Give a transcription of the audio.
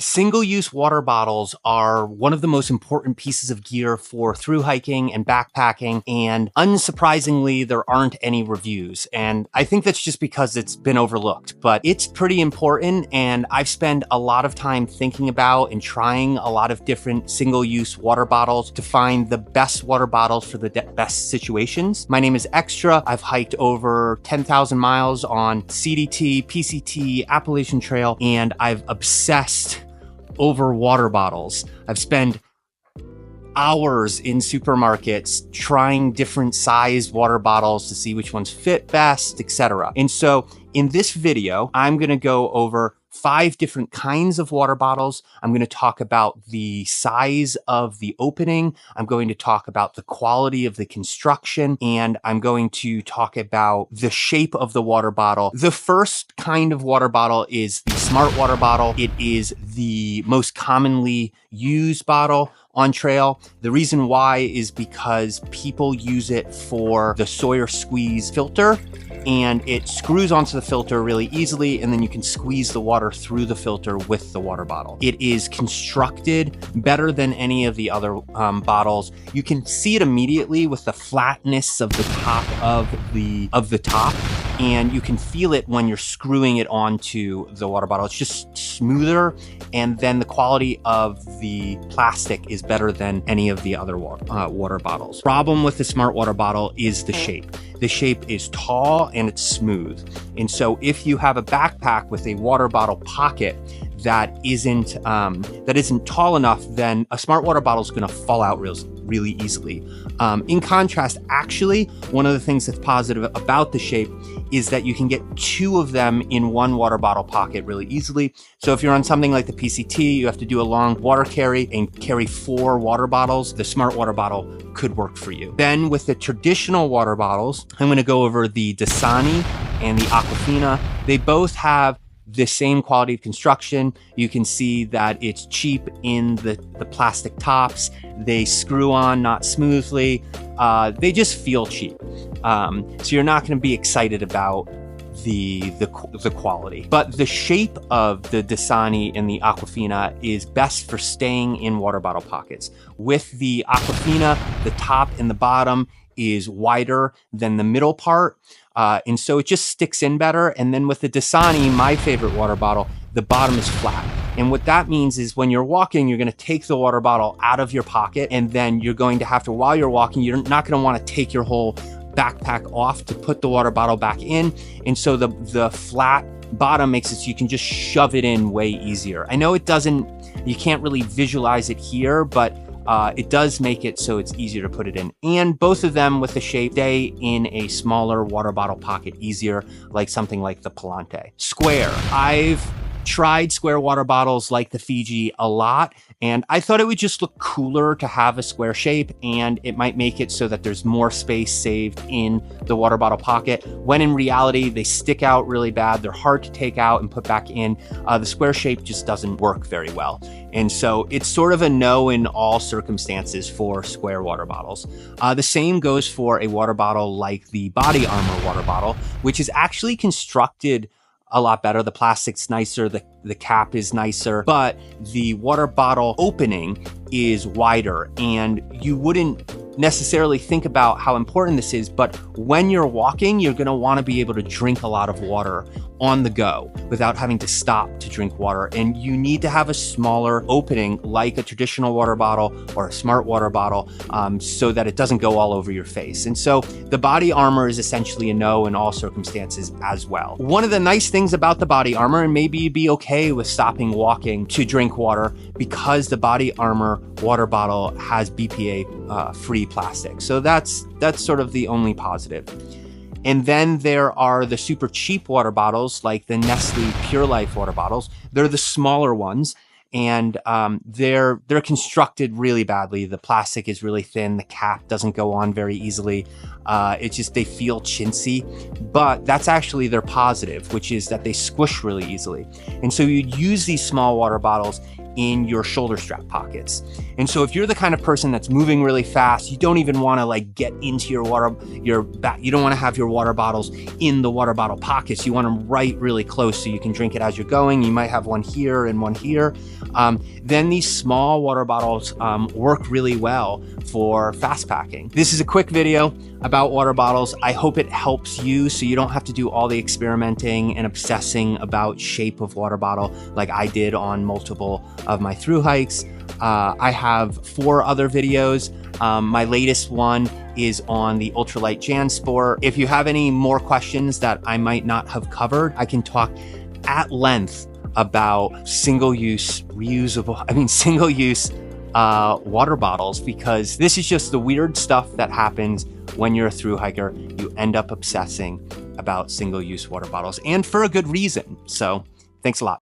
Single-use water bottles are one of the most important pieces of gear for through hiking and backpacking, and unsurprisingly, there aren't any reviews. And I think that's just because it's been overlooked, but it's pretty important, and I've spent a lot of time thinking about and trying a lot of different single-use water bottles to find the best water bottles for the best situations. My name is Extra. I've hiked over 10,000 miles on CDT, PCT, Appalachian Trail, and I've obsessed over water bottles. I've spent hours in supermarkets trying different sized water bottles to see which ones fit best, etc. And so in this video, I'm going to go over 5 different kinds of water bottles. I'm going to talk about the size of the opening. I'm going to talk about the quality of the construction, and I'm going to talk about the shape of the water bottle. The first kind of water bottle is the Smartwater bottle. It is the most commonly used bottle on trail. The reason why is because people use it for the Sawyer squeeze filter, and it screws onto the filter really easily, and then you can squeeze the water through the filter with the water bottle. It is constructed better than any of the other bottles. You can see it immediately with the flatness of the top of the top, and you can feel it when you're screwing it onto the water bottle. It's just smoother, and then the quality of the plastic is better than any of the other water bottles. Problem with the Smartwater bottle is the shape. The shape is tall and it's smooth. And so if you have a backpack with a water bottle pocket that isn't tall enough, then a Smartwater bottle is going to fall out really easily. In contrast, actually, one of the things that's positive about the shape is that you can get 2 of them in one water bottle pocket really easily. So if you're on something like the PCT, you have to do a long water carry and carry 4 water bottles, the Smartwater bottle could work for you. Then with the traditional water bottles, I'm going to go over the Dasani and the Aquifina. They both have the same quality of construction. You can see that it's cheap in the plastic tops. They screw on not smoothly. They just feel cheap. So you're not going to be excited about the quality. But the shape of the Dasani and the Aquifina is best for staying in water bottle pockets. With the Aquifina, the top and the bottom is wider than the middle part. And so it just sticks in better. And then with the Dasani, my favorite water bottle, the bottom is flat. And what that means is when you're walking, you're going to take the water bottle out of your pocket, and then you're going to have to, while you're walking, you're not going to want to take your whole backpack off to put the water bottle back in. And so the flat bottom makes it so you can just shove it in way easier. I know you can't really visualize it here, but it does make it so it's easier to put it in. And both of them with the shape stay in a smaller water bottle pocket easier, like something like the Palante. Square. I've tried square water bottles like the Fiji a lot, and I thought it would just look cooler to have a square shape, and it might make it so that there's more space saved in the water bottle pocket, when in reality they stick out really bad. They're hard to take out and put back in. The square shape just doesn't work very well, and so it's sort of a no in all circumstances for square water bottles. The same goes for a water bottle like the Body Armor water bottle, which is actually constructed a lot better. The plastic's nicer, the cap is nicer, but the water bottle opening is wider, and you wouldn't necessarily think about how important this is, but when you're walking, you're going to want to be able to drink a lot of water on the go without having to stop to drink water. And you need to have a smaller opening like a traditional water bottle or a Smartwater bottle, so that it doesn't go all over your face. And so the Body Armor is essentially a no in all circumstances as well. One of the nice things about the Body Armor, and maybe you'd be okay with stopping walking to drink water, because the Body Armor water bottle has BPA free plastic. So that's sort of the only positive. And then there are the super cheap water bottles like the Nestle Pure Life water bottles. They're the smaller ones, and they're constructed really badly. The plastic is really thin. The cap doesn't go on very easily. They feel chintzy, but that's actually their positive, which is that they squish really easily. And so you'd use these small water bottles in your shoulder strap pockets. And so if you're the kind of person that's moving really fast, you don't even want to like get into your you don't want to have your water bottles in the water bottle pockets. You want them right really close so you can drink it as you're going. You might have one here and one here. Then these small water bottles work really well for fast packing. This is a quick video about water bottles. I hope it helps you so you don't have to do all the experimenting and obsessing about shape of water bottle like I did on multiple of my thru hikes. I have 4 other videos. My latest one is on the Ultralight JanSport. If you have any more questions that I might not have covered, I can talk at length about single-use water bottles, because this is just the weird stuff that happens when you're a thru hiker. You end up obsessing about single-use water bottles, and for a good reason. So thanks a lot.